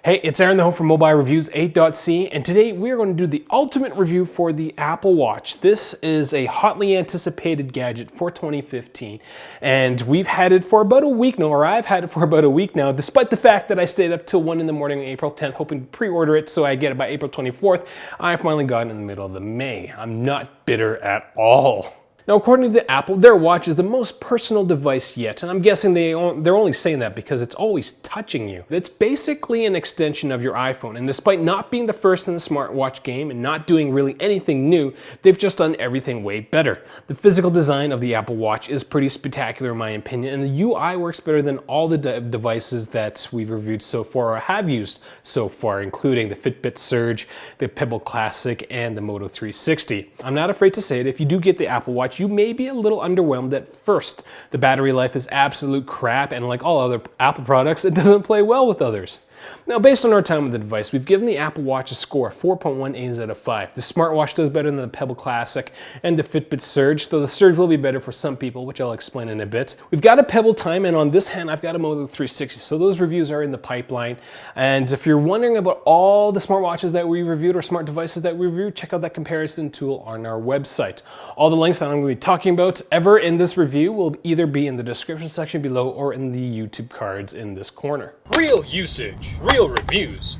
Hey, it's Aaron the Home from mobilereviews-eh.ca, and today we are going to do the ultimate review for the Apple Watch. This is a hotly anticipated gadget for 2015, and we've had it for about a week now, or I've had it for about a week now, despite the fact that I stayed up till 1 in the morning on April 10th, hoping to pre-order it so I get it by April 24th. I finally got it in the middle of May. I'm not bitter at all. Now, according to Apple, their watch is the most personal device yet, and I'm guessing they're only saying that because it's always touching you. It's basically an extension of your iPhone, and despite not being the first in the smartwatch game and not doing really anything new, they've just done everything way better. The physical design of the Apple Watch is pretty spectacular in my opinion, and the UI works better than all the devices that we've reviewed so far or have used so far, including the Fitbit Surge, the Pebble Classic, and the Moto 360. I'm not afraid to say it, if you do get the Apple Watch, you may be a little underwhelmed at first. The battery life is absolute crap, and like all other Apple products, it doesn't play well with others. Now, based on our time with the device, we've given the Apple Watch a score of 4.18 out of 5. The smartwatch does better than the Pebble Classic and the Fitbit Surge, though the Surge will be better for some people, which I'll explain in a bit. We've got a Pebble time, and on this hand, I've got a Moto 360, so those reviews are in the pipeline. And if you're wondering about all the smartwatches that we reviewed or smart devices that we reviewed, check out that comparison tool on our website. All the links that I'm going to be talking about ever in this review will either be in the description section below or in the YouTube cards in this corner. Real usage, real reviews.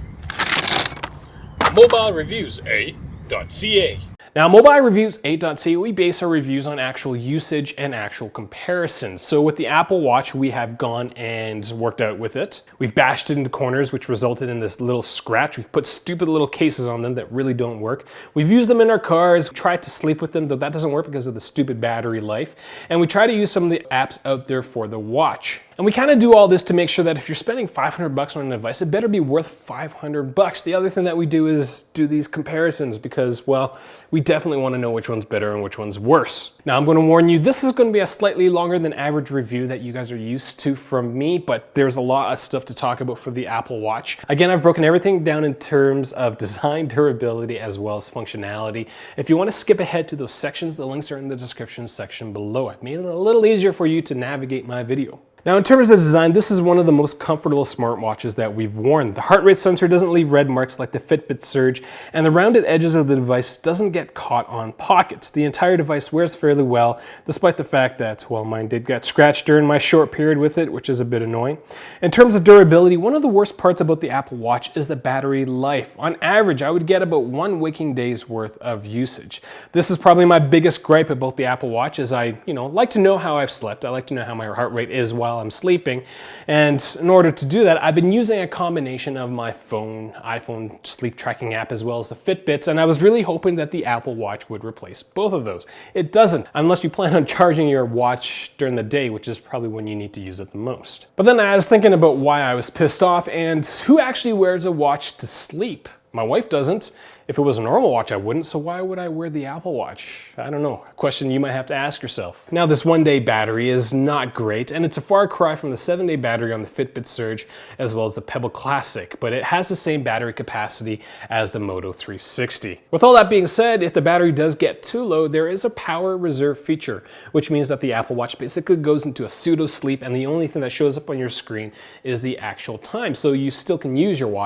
mobilereviews-eh.ca. Now, mobilereviews-eh.ca, we base our reviews on actual usage and actual comparisons. So with the Apple Watch, we have gone and worked out with it. We've bashed it into corners, which resulted in this little scratch. We've put stupid little cases on them that really don't work. We've used them in our cars, tried to sleep with them, though that doesn't work because of the stupid battery life. And we try to use some of the apps out there for the watch. And we kind of do all this to make sure that if you're spending $500 on a device, it better be worth $500. The other thing that we do is do these comparisons because, well, we definitely want to know which one's better and which one's worse. Now, I'm going to warn you, this is going to be a slightly longer than average review that you guys are used to from me, but there's a lot of stuff to talk about for the Apple Watch. Again, I've broken everything down in terms of design, durability, as well as functionality. If you want to skip ahead to those sections, the links are in the description section below. I've made it a little easier for you to navigate my video. Now, in terms of design, this is one of the most comfortable smartwatches that we've worn. The heart rate sensor doesn't leave red marks like the Fitbit Surge, and the rounded edges of the device doesn't get caught on pockets. The entire device wears fairly well, despite the fact that, well, mine did get scratched during my short period with it, which is a bit annoying. In terms of durability, one of the worst parts about the Apple Watch is the battery life. On average, I would get about 1 waking day's worth of usage. This is probably my biggest gripe about the Apple Watch, is I, like to know how I've slept. I like to know how my heart rate is while I'm sleeping, and in order to do that, I've been using a combination of my iPhone sleep tracking app as well as the Fitbits, and I was really hoping that the Apple Watch would replace both of those. It doesn't, unless you plan on charging your watch during the day, which is probably when you need to use it the most. But then I was thinking about why I was pissed off and who actually wears a watch to sleep. My wife doesn't. If it was a normal watch, I wouldn't, so why would I wear the Apple Watch? I don't know, a question you might have to ask yourself. Now, this 1-day battery is not great, and it's a far cry from the 7-day battery on the Fitbit Surge as well as the Pebble Classic, but it has the same battery capacity as the Moto 360. With all that being said, if the battery does get too low, there is a power reserve feature, which means that the Apple Watch basically goes into a pseudo sleep, and the only thing that shows up on your screen is the actual time, so you still can use your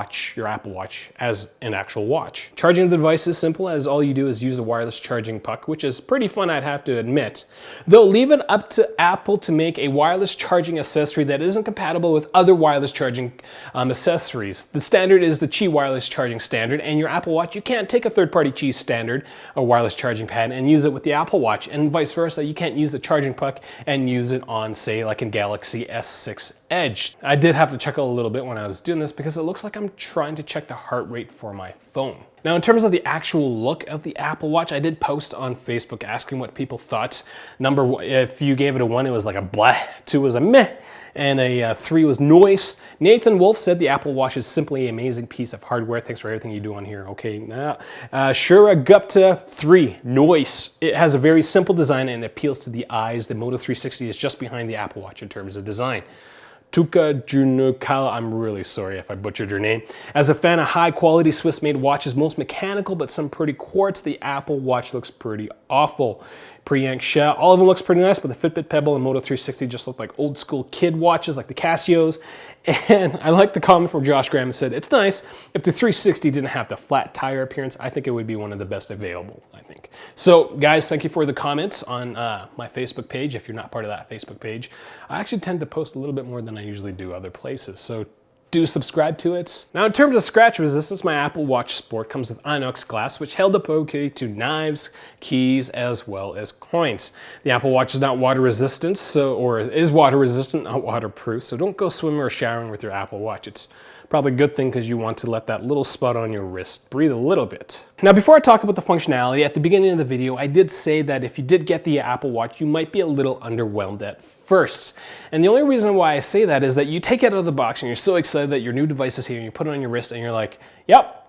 Apple Watch, as an actual watch. Charging the device is simple, as all you do is use a wireless charging puck, which is pretty fun, I'd have to admit. Though leave it up to Apple to make a wireless charging accessory that isn't compatible with other wireless charging accessories. The standard is the Qi wireless charging standard, and your Apple Watch, you can't take a third-party Qi standard, a wireless charging pad, and use it with the Apple Watch, and vice versa. You can't use the charging puck and use it on, say, like a Galaxy S6 Edge. I did have to chuckle a little bit when I was doing this because it looks like I'm trying to check the heart rate for my phone. Now, in terms of the actual look of the Apple Watch, I did post on Facebook asking what people thought. Number one, if you gave it a 1, it was like a blah, 2 was a meh, and a 3 was noise. Nathan Wolf said the Apple Watch is simply an amazing piece of hardware. Thanks for everything you do on here. Okay, now Shura Gupta 3, noise. It has a very simple design and appeals to the eyes. The Moto 360 is just behind the Apple Watch in terms of design. Tuka Junukala, I'm really sorry if I butchered your name. As a fan of high-quality Swiss-made watches, most mechanical but some pretty quartz, the Apple Watch looks pretty awful. pre-yanked shell. All of them looks pretty nice, but the Fitbit, Pebble, and Moto 360 just look like old school kid watches like the Casios. And I like the comment from Josh Graham that said, it's nice. If the 360 didn't have the flat tire appearance, I think it would be one of the best available, I think. So guys, thank you for the comments on my Facebook page. If you're not part of that Facebook page, I actually tend to post a little bit more than I usually do other places. So do subscribe to it. Now in terms of scratch resistance, my Apple Watch Sport comes with inox glass, which held up okay to knives, keys, as well as coins. The Apple Watch is not water resistant, or is water resistant, not waterproof, so don't go swimming or showering with your Apple Watch. It's probably a good thing because you want to let that little spot on your wrist breathe a little bit. Now before I talk about the functionality, at the beginning of the video, I did say that if you did get the Apple Watch, you might be a little underwhelmed at first. And the only reason why I say that is that you take it out of the box and you're so excited that your new device is here and you put it on your wrist and you're like, yep,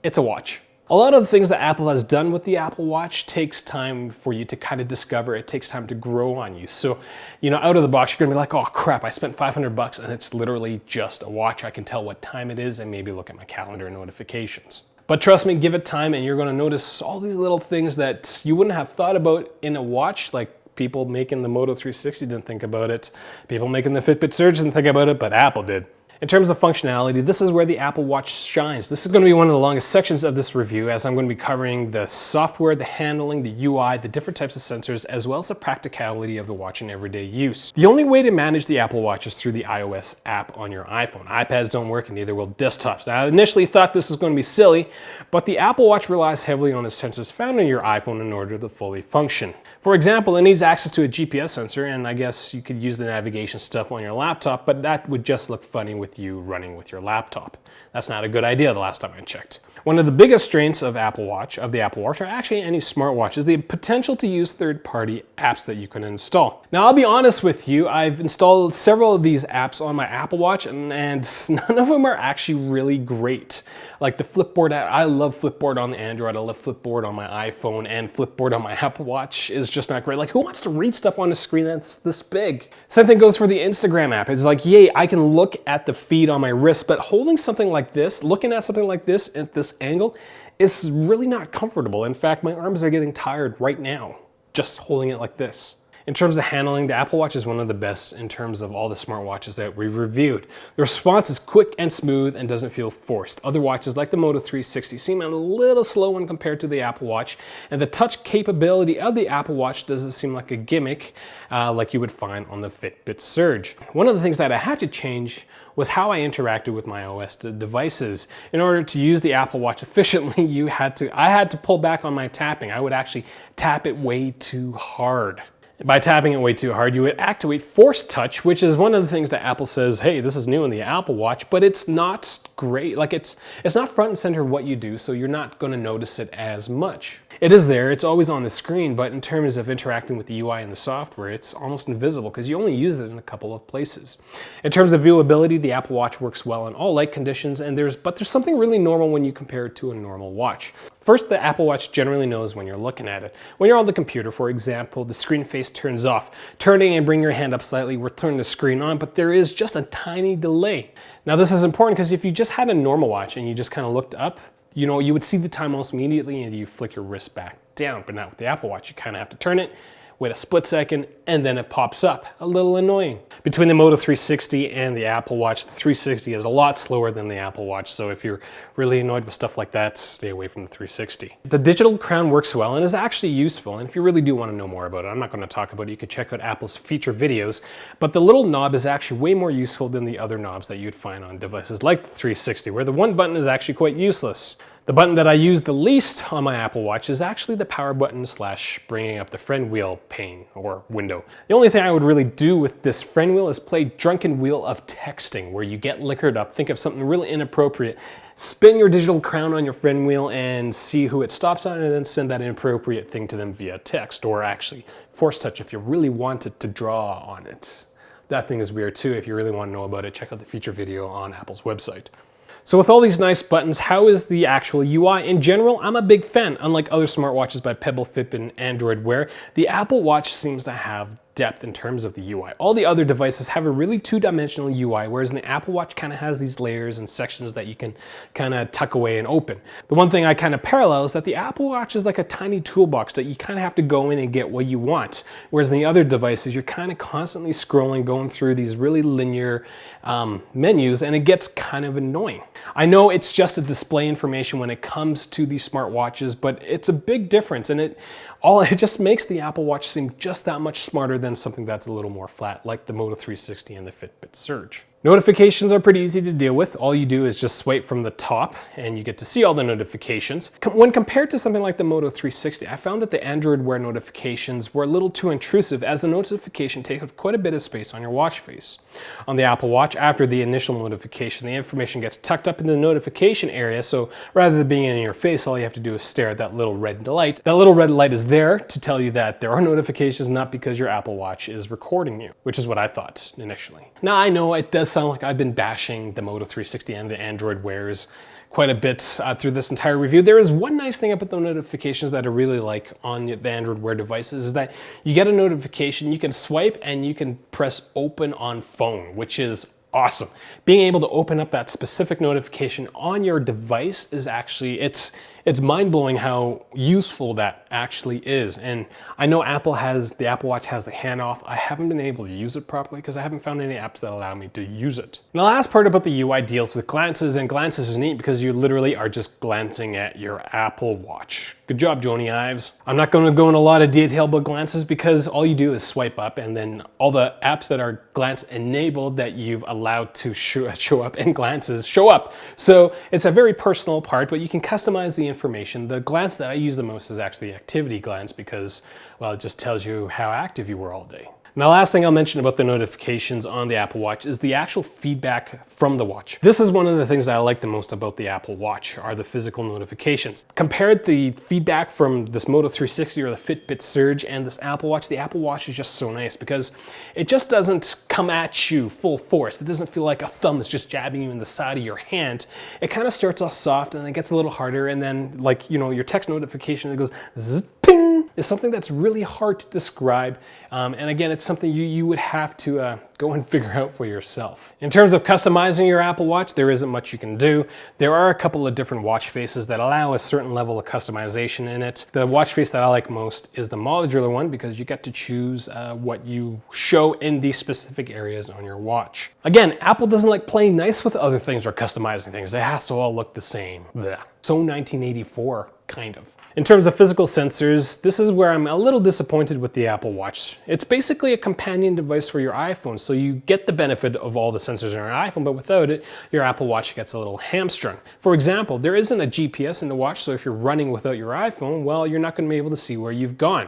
it's a watch. A lot of the things that Apple has done with the Apple Watch takes time for you to kind of discover. It takes time to grow on you. So, out of the box, you're gonna be like, oh crap, I spent $500 and it's literally just a watch. I can tell what time it is and maybe look at my calendar and notifications. But trust me, give it time and you're gonna notice all these little things that you wouldn't have thought about in a watch, like people making the Moto 360 didn't think about it. People making the Fitbit Surge didn't think about it, but Apple did. In terms of functionality, this is where the Apple Watch shines. This is going to be one of the longest sections of this review, as I'm going to be covering the software, the handling, the UI, the different types of sensors, as well as the practicality of the watch in everyday use. The only way to manage the Apple Watch is through the iOS app on your iPhone. iPads don't work and neither will desktops. Now, I initially thought this was going to be silly, but the Apple Watch relies heavily on the sensors found on your iPhone in order to fully function. For example, it needs access to a GPS sensor, and I guess you could use the navigation stuff on your laptop, but that would just look funny with you running with your laptop. That's not a good idea the last time I checked. One of the biggest strengths of the Apple Watch, or actually any smartwatch, is the potential to use third-party apps that you can install. Now, I'll be honest with you, I've installed several of these apps on my Apple Watch, and none of them are actually really great. Like the Flipboard app, I love Flipboard on the Android, I love Flipboard on my iPhone, and Flipboard on my Apple Watch is just not great. Like, who wants to read stuff on a screen that's this big? Same thing goes for the Instagram app. It's like, yay, I can look at the feed on my wrist, but holding something like this, looking at something like this at this angle is really not comfortable. In fact, my arms are getting tired right now just holding it like this. In terms of handling, the Apple Watch is one of the best in terms of all the smartwatches that we've reviewed. The response is quick and smooth and doesn't feel forced. Other watches like the Moto 360 seem a little slow when compared to the Apple Watch, and the touch capability of the Apple Watch doesn't seem like a gimmick like you would find on the Fitbit Surge. One of the things that I had to change was how I interacted with my OS devices. In order to use the Apple Watch efficiently, I had to pull back on my tapping. I would actually tap it way too hard. By tapping it way too hard, you would activate force touch, which is one of the things that Apple says, hey, this is new in the Apple Watch, but it's not great. Like it's not front and center of what you do, so you're not going to notice it as much. It is there, it's always on the screen, but in terms of interacting with the UI and the software, it's almost invisible because you only use it in a couple of places. In terms of viewability, the Apple Watch works well in all light conditions, but there's something really normal when you compare it to a normal watch. First, the Apple Watch generally knows when you're looking at it. When you're on the computer, for example, the screen face turns off. Turning and bring your hand up slightly will turn the screen on, but there is just a tiny delay. Now, this is important because if you just had a normal watch and you just kind of looked up, you would see the time almost immediately and you flick your wrist back down. But not with the Apple Watch, you kind of have to turn it, wait a split second, and then it pops up. A little annoying. Between the Moto 360 and the Apple Watch, the 360 is a lot slower than the Apple Watch, so if you're really annoyed with stuff like that, stay away from the 360. The digital crown works well and is actually useful, and if you really do want to know more about it, I'm not going to talk about it, you can check out Apple's feature videos, but the little knob is actually way more useful than the other knobs that you'd find on devices like the 360, where the one button is actually quite useless. The button that I use the least on my Apple Watch is actually the power button / bringing up the friend wheel pane or window. The only thing I would really do with this friend wheel is play drunken wheel of texting, where you get liquored up, think of something really inappropriate, spin your digital crown on your friend wheel and see who it stops on, and then send that inappropriate thing to them via text, or actually force touch if you really wanted to draw on it. That thing is weird too. If you really want to know about it, check out the feature video on Apple's website. So with all these nice buttons, how is the actual UI? In general, I'm a big fan. Unlike other smartwatches by Pebble, Fitbit, and Android Wear, the Apple Watch seems to have depth in terms of the UI. All the other devices have a really two-dimensional UI, whereas the Apple Watch kind of has these layers and sections that you can kind of tuck away and open. The one thing I kind of parallel is that the Apple Watch is like a tiny toolbox that you kind of have to go in and get what you want, whereas in the other devices, you're kind of constantly scrolling, going through these really linear menus, and it gets kind of annoying. I know it's just a display information when it comes to these smartwatches, but it's a big difference, and it just makes the Apple Watch seem just that much smarter than something that's a little more flat, like the Moto 360 and the Fitbit Surge. Notifications are pretty easy to deal with. All you do is just swipe from the top and you get to see all the notifications. When compared to something like the Moto 360, I found that the Android Wear notifications were a little too intrusive, as the notification takes up quite a bit of space on your watch face. On the Apple Watch, after the initial notification, the information gets tucked up into the notification area, so rather than being in your face, all you have to do is stare at that little red light. That little red light is there to tell you that there are notifications, not because your Apple Watch is recording you, which is what I thought initially. Now I know it does sound like I've been bashing the Moto 360 and the Android Wears quite a bit through this entire review. There is one nice thing about the notifications that I really like on the Android Wear devices is that you get a notification, you can swipe and you can press open on phone, which is awesome. Being able to open up that specific notification on your device is actually, it's mind-blowing how useful that actually is. And I know the Apple Watch has the handoff. I haven't been able to use it properly because I haven't found any apps that allow me to use it. And the last part about the UI deals with glances, and glances is neat because you literally are just glancing at your Apple Watch. Good job, Joni Ives. I'm not going to go in a lot of detail about glances because all you do is swipe up and then all the apps that are glance enabled that you've allowed to show up in glances show up. So it's a very personal part, but you can customize the information. The glance that I use the most is actually activity glance because, well, it just tells you how active you were all day. Now, the last thing I'll mention about the notifications on the Apple Watch is the actual feedback from the watch. This is one of the things that I like the most about the Apple Watch, are the physical notifications. Compared the feedback from this Moto 360 or the Fitbit Surge and this Apple Watch, the Apple Watch is just so nice because it just doesn't come at you full force. It doesn't feel like a thumb is just jabbing you in the side of your hand. It kind of starts off soft and then it gets a little harder, and then, like, you know, your text notification, it goes zzz, ping, is something that's really hard to describe. And again, it's something you would have to go and figure out for yourself. In terms of customizing your Apple Watch, there isn't much you can do. There are a couple of different watch faces that allow a certain level of customization in it. The watch face that I like most is the modular one because you get to choose what you show in these specific areas on your watch. Again, Apple doesn't like playing nice with other things or customizing things. It has to all look the same. Blech. So 1984, kind of. In terms of physical sensors, this is where I'm a little disappointed with the Apple Watch. It's basically a companion device for your iPhone, so you get the benefit of all the sensors in your iPhone, but without it, your Apple Watch gets a little hamstrung. For example, there isn't a GPS in the watch, so if you're running without your iPhone, well, you're not going to be able to see where you've gone.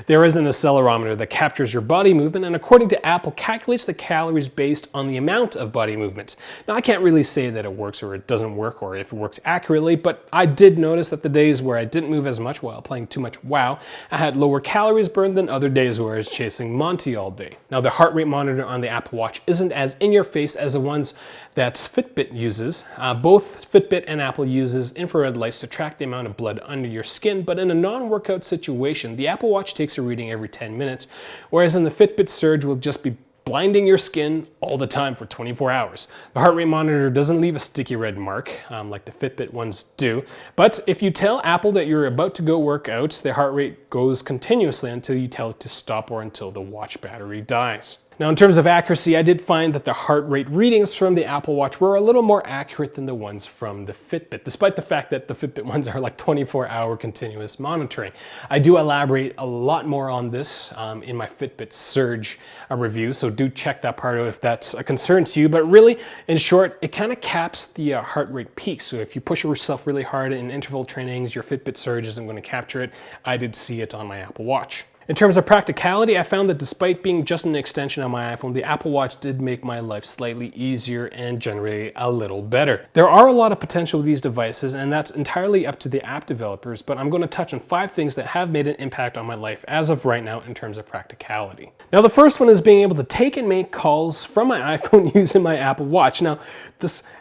There isn't an accelerometer that captures your body movement, and according to Apple, calculates the calories based on the amount of body movement. Now, I can't really say that it works or it doesn't work, or if it works accurately, but I did notice that the days where I didn't move as much while playing too much WoW, I had lower calories burned than other days where I was chasing Monty all day. Now, the heart rate monitor on the Apple Watch isn't as in your face as the ones that Fitbit uses. Both Fitbit and Apple uses infrared lights to track the amount of blood under your skin, but in a non-workout situation, the Apple Watch takes a reading every 10 minutes, whereas in the Fitbit Surge will just be blinding your skin all the time for 24 hours. The heart rate monitor doesn't leave a sticky red mark like the Fitbit ones do, but if you tell Apple that you're about to go work out, the heart rate goes continuously until you tell it to stop or until the watch battery dies. Now, in terms of accuracy, I did find that the heart rate readings from the Apple Watch were a little more accurate than the ones from the Fitbit, despite the fact that the Fitbit ones are like 24-hour continuous monitoring. I do elaborate a lot more on this in my Fitbit Surge review, so do check that part out if that's a concern to you. But really, in short, it kind of caps the heart rate peak. So if you push yourself really hard in interval trainings, your Fitbit Surge isn't going to capture it. I did see it on my Apple Watch. In terms of practicality, I found that despite being just an extension on my iPhone, the Apple Watch did make my life slightly easier and generally a little better. There are a lot of potential with these devices, and that's entirely up to the app developers, but I'm going to touch on 5 things that have made an impact on my life as of right now in terms of practicality. Now, the first one is being able to take and make calls from my iPhone using my Apple Watch. Now,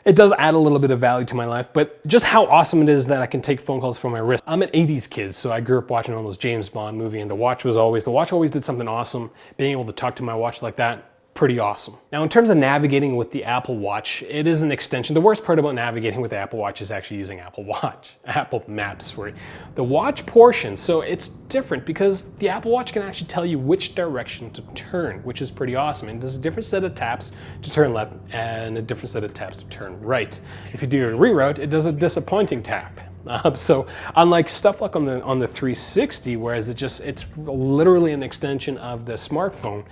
It does add a little bit of value to my life, but just how awesome it is that I can take phone calls from my wrist. I'm an 80s kid, so I grew up watching all those James Bond movies, and the watch always did something awesome. Being able to talk to my watch like that, pretty awesome. Now, in terms of navigating with the Apple Watch, it is an extension. The worst part about navigating with the Apple Watch is actually using Apple Maps, sorry. The watch portion, so it's different because the Apple Watch can actually tell you which direction to turn, which is pretty awesome. And there's a different set of taps to turn left and a different set of taps to turn right. If you do a reroute, it does a disappointing tap. So unlike stuff like on the 360, whereas it's literally an extension of the smartphone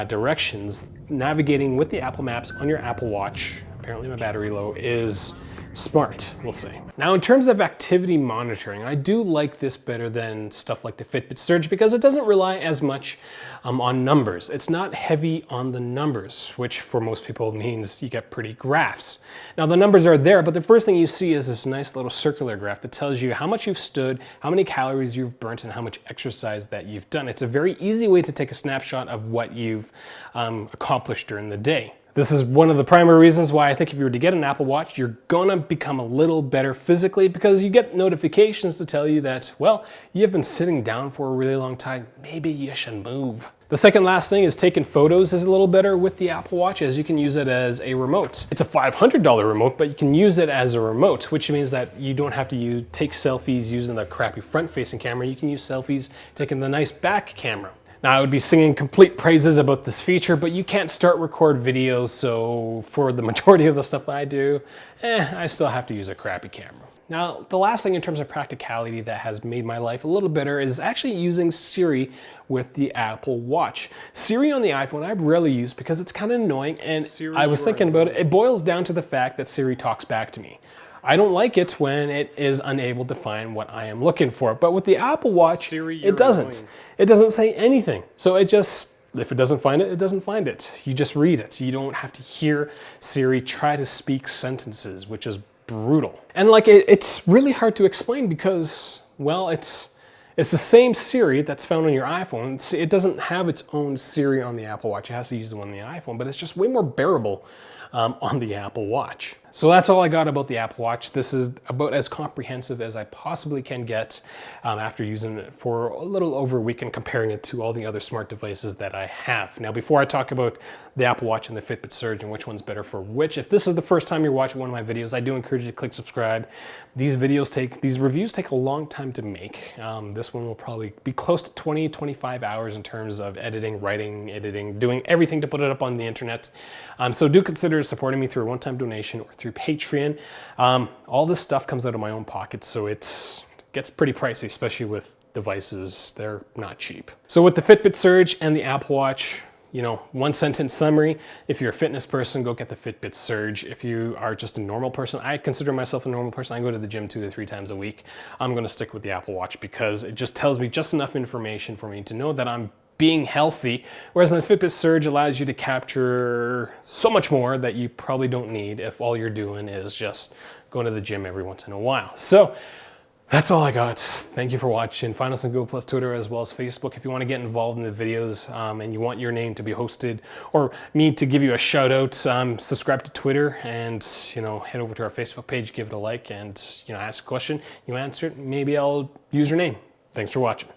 directions, navigating with the Apple Maps on your Apple Watch, apparently my battery low, is smart, we'll say. Now, in terms of activity monitoring, I do like this better than stuff like the Fitbit Surge because it doesn't rely as much on numbers. It's not heavy on the numbers, which for most people means you get pretty graphs. Now, the numbers are there, but the first thing you see is this nice little circular graph that tells you how much you've stood, how many calories you've burnt, and how much exercise that you've done. It's a very easy way to take a snapshot of what you've accomplished during the day. This is one of the primary reasons why I think if you were to get an Apple Watch, you're gonna become a little better physically because you get notifications to tell you that, well, you've been sitting down for a really long time. Maybe you should move. The second last thing is taking photos is a little better with the Apple Watch as you can use it as a remote. It's a $500 remote, but you can use it as a remote, which means that you don't have to take selfies using the crappy front-facing camera. You can use selfies taking the nice back camera. Now, I would be singing complete praises about this feature, but you can't record videos, so for the majority of the stuff I do, I still have to use a crappy camera. Now, the last thing in terms of practicality that has made my life a little better is actually using Siri with the Apple Watch. Siri on the iPhone I've rarely used because it's kind of annoying, and I was thinking about it. It boils down to the fact that Siri talks back to me. I don't like it when it is unable to find what I am looking for, but with the Apple Watch, it doesn't. It doesn't say anything. So it just, if it doesn't find it, it doesn't find it. You just read it. You don't have to hear Siri try to speak sentences, which is brutal. And like it's really hard to explain because, well, it's the same Siri that's found on your iPhone. It doesn't have its own Siri on the Apple Watch. It has to use the one on the iPhone, but it's just way more bearable on the Apple Watch. So that's all I got about the Apple Watch. This is about as comprehensive as I possibly can get after using it for a little over a week and comparing it to all the other smart devices that I have. Now, before I talk about the Apple Watch and the Fitbit Surge and which one's better for which, if this is the first time you're watching one of my videos, I do encourage you to click subscribe. These reviews take a long time to make. This one will probably be close to 20-25 hours in terms of editing, writing, doing everything to put it up on the internet. So do consider supporting me through a one-time donation or through Patreon. All this stuff comes out of my own pocket, so it gets pretty pricey, especially with devices. They're not cheap. So with the Fitbit Surge and the Apple Watch, one sentence summary: if you're a fitness person, go get the Fitbit Surge. If you are just a normal person, I consider myself a normal person. I go to the gym 2 to 3 times a week. I'm going to stick with the Apple Watch because it just tells me just enough information for me to know that I'm being healthy, whereas the Fitbit Surge allows you to capture so much more that you probably don't need if all you're doing is just going to the gym every once in a while. So that's all I got. Thank you for watching. Find us on Google+, Twitter, as well as Facebook. If you want to get involved in the videos and you want your name to be hosted or me to give you a shout out, subscribe to Twitter and head over to our Facebook page, give it a like, and ask a question. You answer it, maybe I'll use your name. Thanks for watching.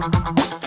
Thank you.